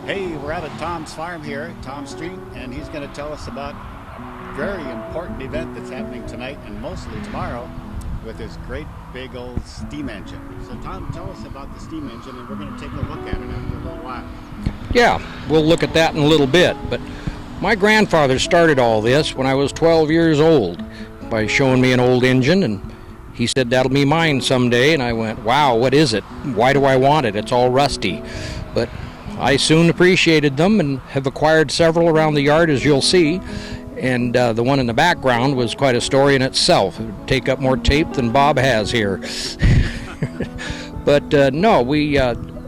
Hey, we're out at Tom's farm here, Tom Street, and he's going to tell us about a very important event that's happening tonight and mostly tomorrow with his great big old steam engine. So Tom, tell us about the steam engine, and we're going to take a look at it after a little while. Yeah, we'll look at that in a little bit, but my grandfather started all this when I was 12 years old by showing me an old engine, and he said that'll be mine someday, and I went, wow, what is it? Why do I want it? It's all rusty. But I soon appreciated them and have acquired several around the yard, as you'll see. And the one in the background was quite a story in itself. It would take up more tape than Bob has here. But no, we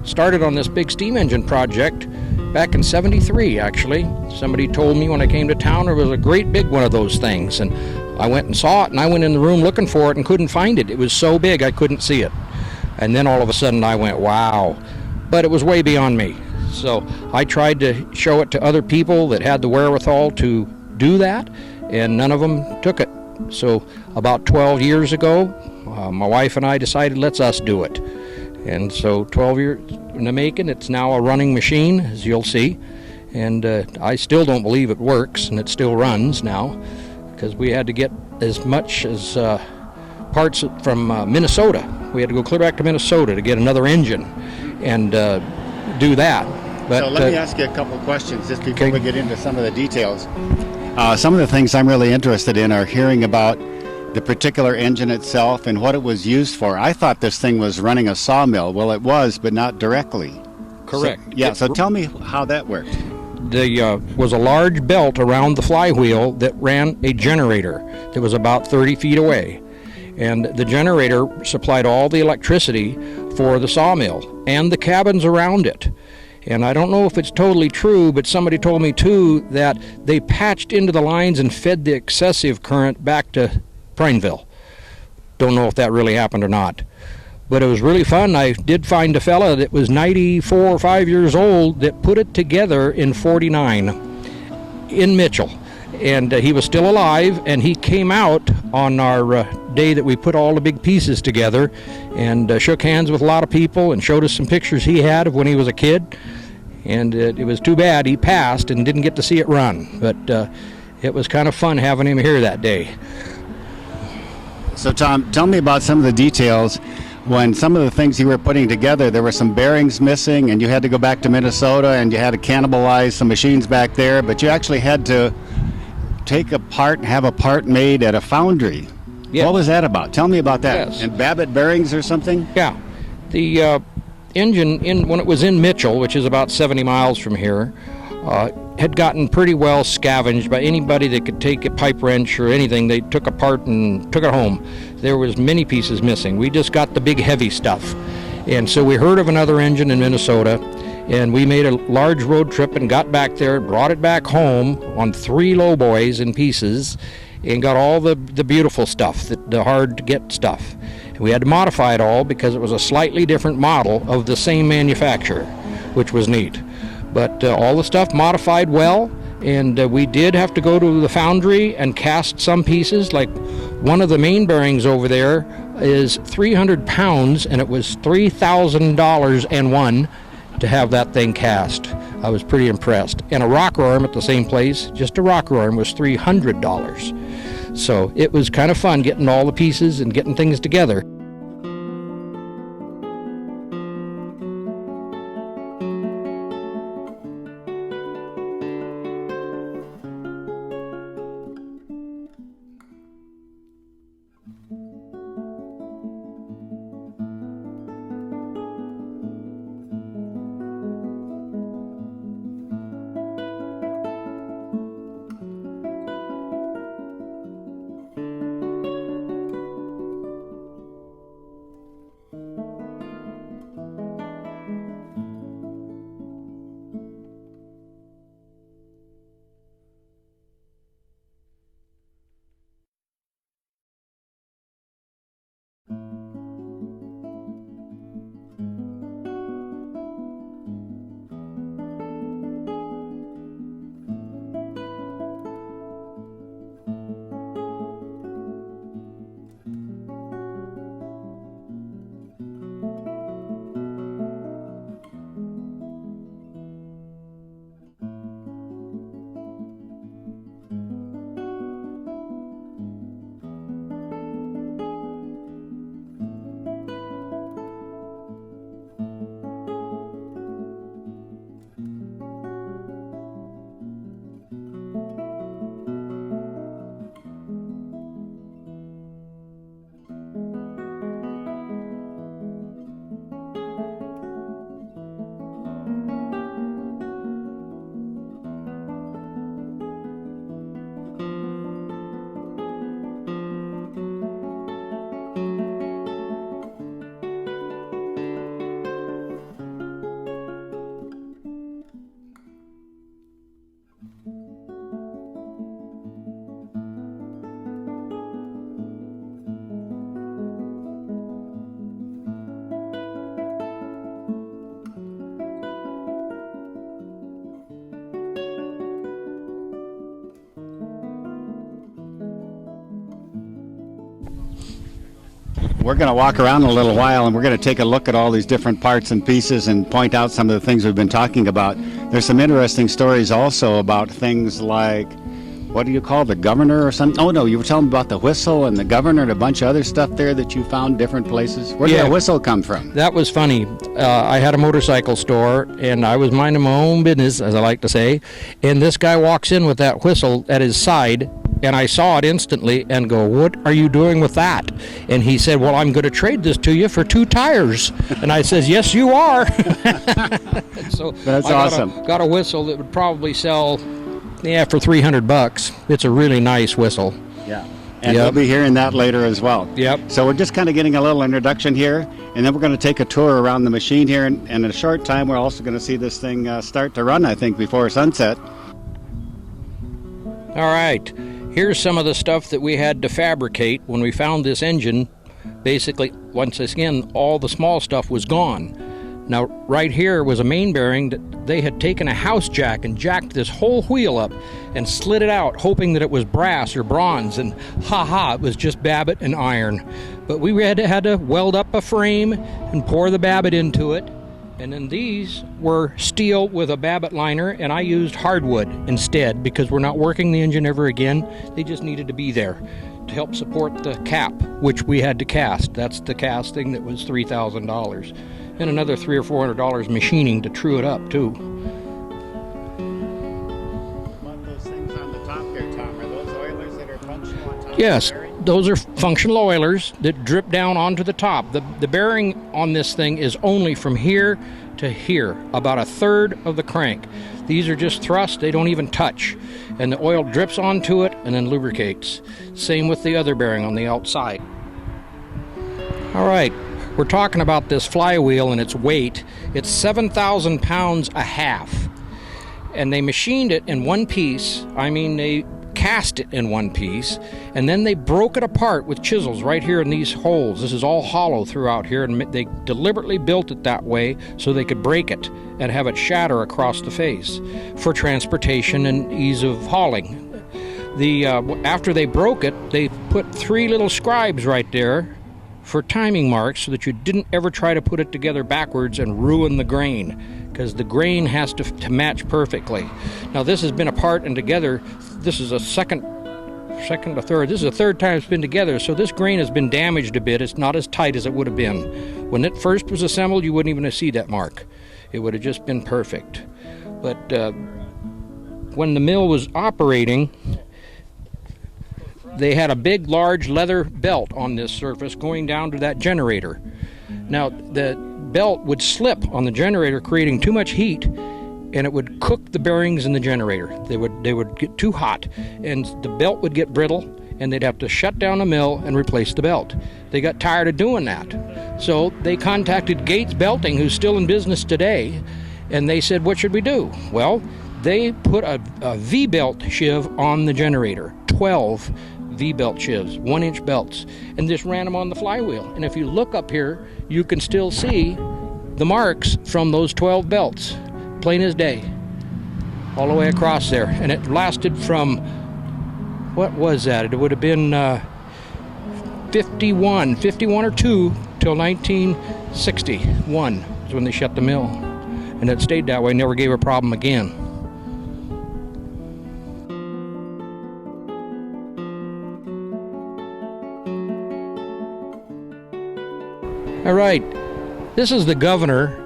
started on this big steam engine project back in '73, actually. Somebody told me when I came to town there was a great big one of those things. And I went and saw it, and I went in the room looking for it and couldn't find it. It was so big I couldn't see it. And then all of a sudden I went, wow. But it was way beyond me. So I tried to show it to other people that had the wherewithal to do that, and none of them took it. So about 12 years ago, my wife and I decided, let's us do it. And so 12 years in the making, it's now a running machine, as you'll see. And I still don't believe it works, and it still runs now, because we had to get as much as parts from Minnesota. We had to go clear back to Minnesota to get another engine and do that. But, so let me ask you a couple of questions just before we get into some of the details. Some of the things I'm really interested in are hearing about the particular engine itself and what it was used for. I thought this thing was running a sawmill. Well, it was, but not directly. Correct. So tell me how that worked. There was a large belt around the flywheel that ran a generator that was about 30 feet away. And the generator supplied all the electricity for the sawmill and the cabins around it. And I don't know if it's totally true, but somebody told me too that they patched into the lines and fed the excessive current back to Prineville. Don't know if that really happened or not. But it was really fun. I did find a fella that was 94 or 5 years old that put it together in '49 in Mitchell. And he was still alive, and he came out on our day that we put all the big pieces together and shook hands with a lot of people and showed us some pictures he had of when he was a kid. And it was too bad he passed and didn't get to see it run. But it was kind of fun having him here that day. So Tom, tell me about some of the details. When some of the things you were putting together, there were some bearings missing, and you had to go back to Minnesota, and you had to cannibalize some machines back there, but you actually had to take a part and have a part made at a foundry. Yes. What was that about? Tell me about that. Yes. And Babbitt bearings or something? Yeah. The engine, when it was in Mitchell, which is about 70 miles from here, had gotten pretty well scavenged by anybody that could take a pipe wrench or anything. They took apart and took it home. There was many pieces missing. We just got the big heavy stuff. And so we heard of another engine in Minnesota, and we made a large road trip and got back there, brought it back home on 3 lowboys in pieces, and got all the beautiful stuff, the hard to get stuff. And we had to modify it all because it was a slightly different model of the same manufacturer, which was neat. But all the stuff modified well, and we did have to go to the foundry and cast some pieces. Like one of the main bearings over there is 300 pounds, and it was $3,000 and one to have that thing cast. I was pretty impressed. And a rocker arm at the same place, just a rocker arm, was $300. So it was kind of fun getting all the pieces and getting things together. We're going to walk around a little while and we're going to take a look at all these different parts and pieces and point out some of the things we've been talking about. There's some interesting stories also about things like, what do you call the governor or something? Oh no, you were telling me about the whistle and the governor and a bunch of other stuff there that you found different places. Where did Yeah. that whistle come from? That was funny. I had a motorcycle store, and I was minding my own business, as I like to say, and this guy walks in with that whistle at his side, and I saw it instantly and go, "What are you doing with that?" And he said, "Well, I'm going to trade this to you for 2 tires." And I says, "Yes, you are." So That's I awesome. got a whistle that would probably sell, for $300. It's a really nice whistle. Yeah. And Yep. we'll be hearing that later as well. Yep. So we're just kind of getting a little introduction here, and then we're going to take a tour around the machine here, and in a short time we're also going to see this thing start to run, I think, before sunset. All right, here's some of the stuff that we had to fabricate when we found this engine. Basically, once again, all the small stuff was gone. Now, right here was a main bearing that they had taken a house jack and jacked this whole wheel up and slid it out, hoping that it was brass or bronze, and it was just Babbitt and iron. But we had to weld up a frame and pour the Babbitt into it. And then these were steel with a Babbitt liner, and I used hardwood instead because we're not working the engine ever again. They just needed to be there to help support the cap, which we had to cast. That's the casting that was $3,000. And another $300 or $400 machining to true it up, too. What those things on the top there, Tom, are those oilers that are functional on top Yes, of the bearing? those are functional oilers that drip down onto the top. The bearing on this thing is only from here to here, about a third of the crank. These are just thrust, they don't even touch. And the oil drips onto it and then lubricates. Same with the other bearing on the outside. All right, we're talking about this flywheel and its weight. It's 7,000 pounds a half. And they machined it in one piece. They cast it in one piece, and then they broke it apart with chisels right here in these holes. This is all hollow throughout here, and they deliberately built it that way so they could break it and have it shatter across the face for transportation and ease of hauling. After they broke it, they put 3 little scribes right there for timing marks so that you didn't ever try to put it together backwards and ruin the grain, because the grain has to match perfectly. Now this has been apart and together. This is a second or third. This is the third time it's been together, so this grain has been damaged a bit. It's not as tight as it would have been. When it first was assembled, you wouldn't even see that mark. It would have just been perfect. But when the mill was operating, they had a big, large leather belt on this surface going down to that generator. Now, the belt would slip on the generator, creating too much heat, and it would cook the bearings in the generator. They would get too hot, and the belt would get brittle, and they'd have to shut down the mill and replace the belt. They got tired of doing that. So they contacted Gates Belting, who's still in business today, and they said, "What should we do?" Well, they put a V-belt shiv on the generator, 12 V-belt shivs, 1-inch belts, and just ran them on the flywheel. And if you look up here, you can still see the marks from those 12 belts, plain as day, all the way across there. And it lasted from, what was that? It would have been 51 or 2 till 1961 is when they shut the mill. And it stayed that way, never gave a problem again. All right, this is the governor,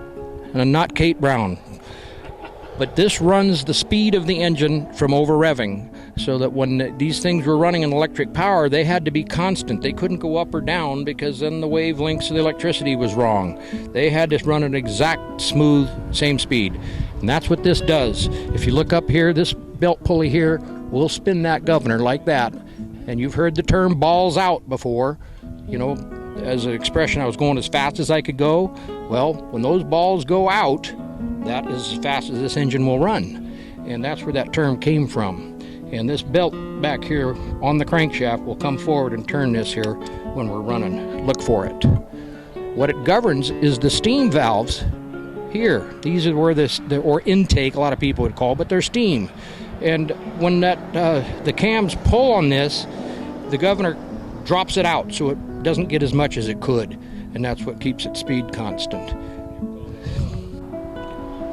and not Kate Brown. But this runs the speed of the engine from over revving, so that when these things were running in electric power, they had to be constant. They couldn't go up or down because then the wavelengths of the electricity was wrong. They had to run an exact, smooth, same speed. And that's what this does. If you look up here, this belt pulley here will spin that governor like that. And you've heard the term balls out before. As an expression, I was going as fast as I could go. Well, when those balls go out, that is as fast as this engine will run. And that's where that term came from. And this belt back here on the crankshaft will come forward and turn this here when we're running. Look for it. What it governs is the steam valves here. These are where or intake, a lot of people would call, but they're steam. And when the cams pull on this, the governor drops it out, so it doesn't get as much as it could, and that's what keeps its speed constant.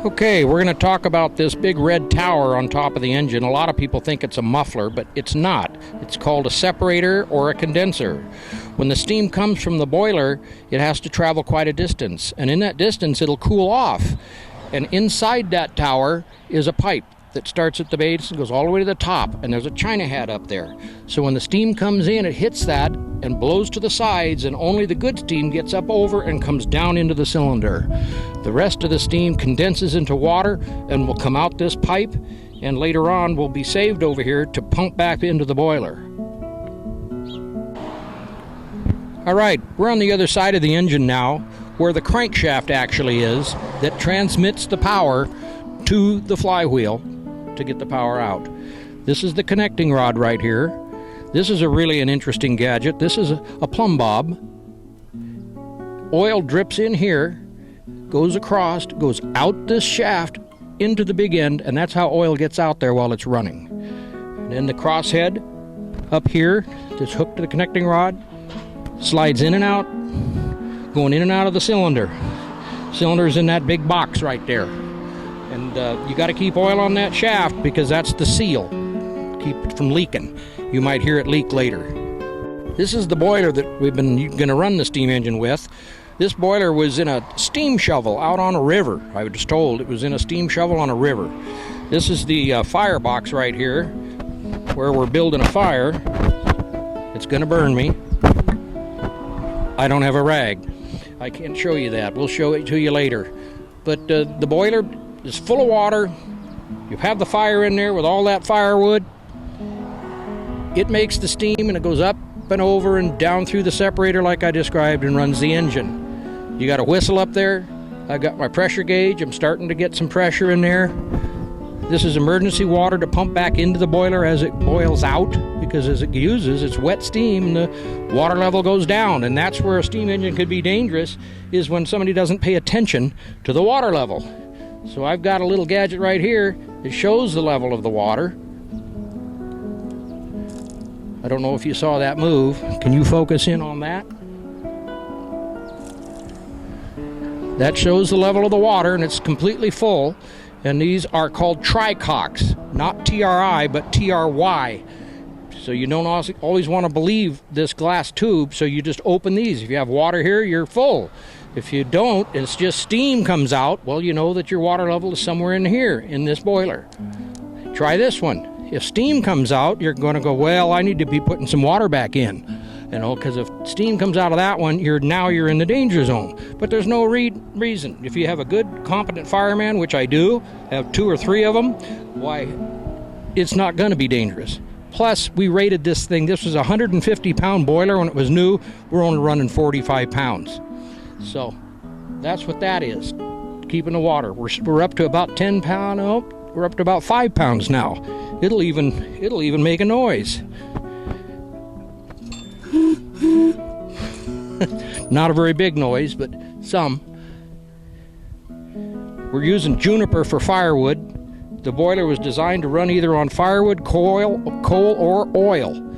Okay, we're going to talk about this big red tower on top of the engine. A lot of people think it's a muffler, but it's not. It's called a separator or a condenser. When the steam comes from the boiler, it has to travel quite a distance, and in that distance it'll cool off. And inside that tower is a pipe that starts at the base and goes all the way to the top, and there's a China hat up there. So when the steam comes in, it hits that and blows to the sides, and only the good steam gets up over and comes down into the cylinder. The rest of the steam condenses into water and will come out this pipe, and later on will be saved over here to pump back into the boiler. All right, we're on the other side of the engine now, where the crankshaft actually is that transmits the power to the flywheel to get the power out. This is the connecting rod right here. This is really an interesting gadget. This is a plumb bob. Oil drips in here, goes across, goes out this shaft into the big end, and that's how oil gets out there while it's running. And then the crosshead up here that's hooked to the connecting rod slides in and out, going in and out of the cylinder. Cylinder's in that big box right there. And you got to keep oil on that shaft because that's the seal. Keep it from leaking. You might hear it leak later. This is the boiler that we've been going to run the steam engine with. This boiler was in a steam shovel out on a river. I was told it was in a steam shovel on a river. This is the firebox right here where we're building a fire. It's going to burn me. I don't have a rag. I can't show you that. We'll show it to you later. But the boiler is full of water. You have the fire in there with all that firewood. It makes the steam and it goes up and over and down through the separator like I described and runs the engine. You got a whistle up there. I got my pressure gauge. I'm starting to get some pressure in there. This is emergency water to pump back into the boiler as it boils out, because as it uses its wet steam, the water level goes down, and that's where a steam engine could be dangerous, is when somebody doesn't pay attention to the water level. So I've got a little gadget right here that shows the level of the water. I don't know if you saw that move. Can you focus in on that? That shows the level of the water, and it's completely full. And these are called tricocks, not TRI, but TRY. So you don't always want to believe this glass tube, so you just open these. If you have water here, you're full. If you don't, it's just steam comes out, well, you know that your water level is somewhere in here, in this boiler. Try this one. If steam comes out, you're going to go, well, I need to be putting some water back in. You know, because if steam comes out of that one, you're in the danger zone. But there's no reason. If you have a good, competent fireman, which I do, have 2 or 3 of them, why, it's not going to be dangerous. Plus, we rated this thing. This was a 150-pound boiler when it was new. We're only running 45 pounds. So that's what that is, keeping the water. We're up to about 10 pounds. Oh, we're up to about 5 pounds now. It'll even make a noise. Not a very big noise, but some. We're using juniper for firewood. The boiler was designed to run either on firewood, coal, or oil.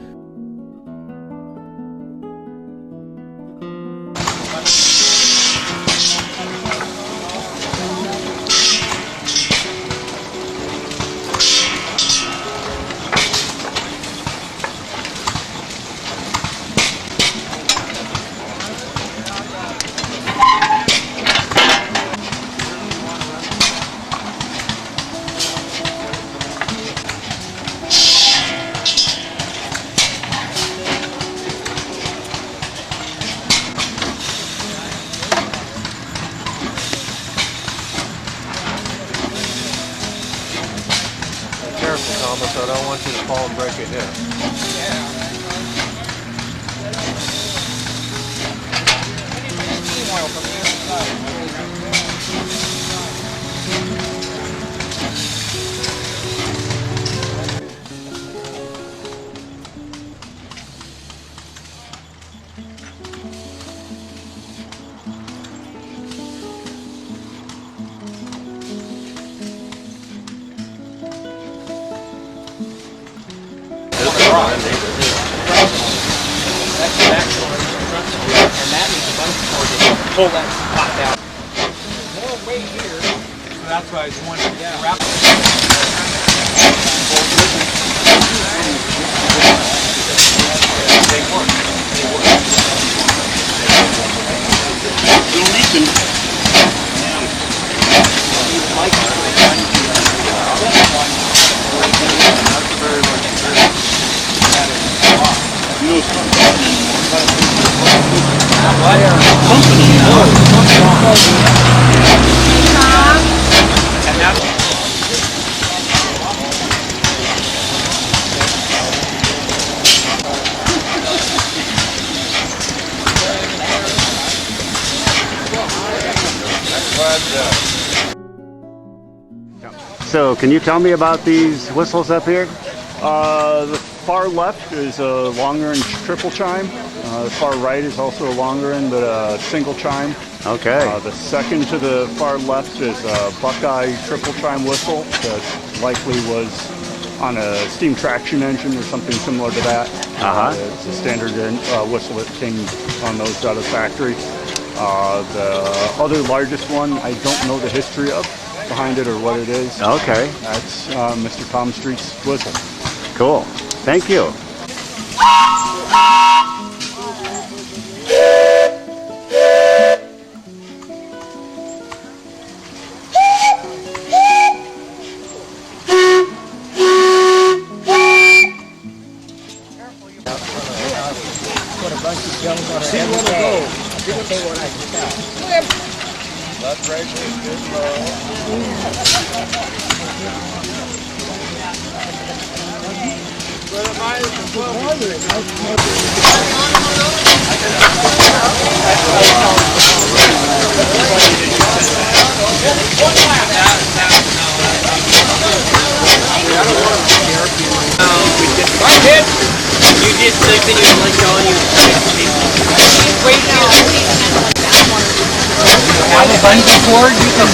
Thomas, I don't want you to fall and break your hip. and that needs a bunch more to pull that pot down. More weight here, so that's why I was wondering. Yeah. Wrap they work. They work. So, can you tell me about these whistles up here? The far left is a longer and triple chime. The far right is also a longer end but a single chime. Okay. The second to the far left is a Buckeye triple chime whistle that likely was on a steam traction engine or something similar to that. It's a standard whistle that came on those out of the factory. The other largest one, I don't know the history of behind it or what it is. Okay. That's Mr. Tom Street's whistle. Cool. Thank you. You did something you like telling you. Wait, have a bungee cord? You can.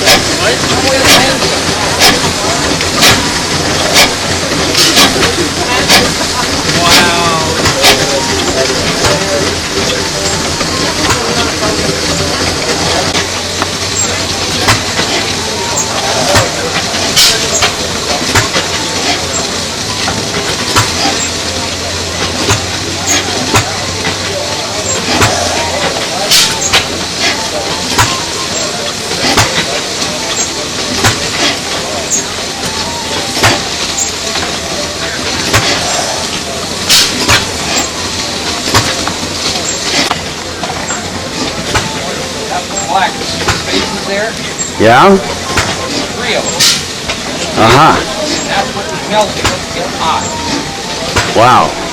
Black spaces there, Yeah? 3 of them. Uh-huh. That's what was melting. It's hot. Wow.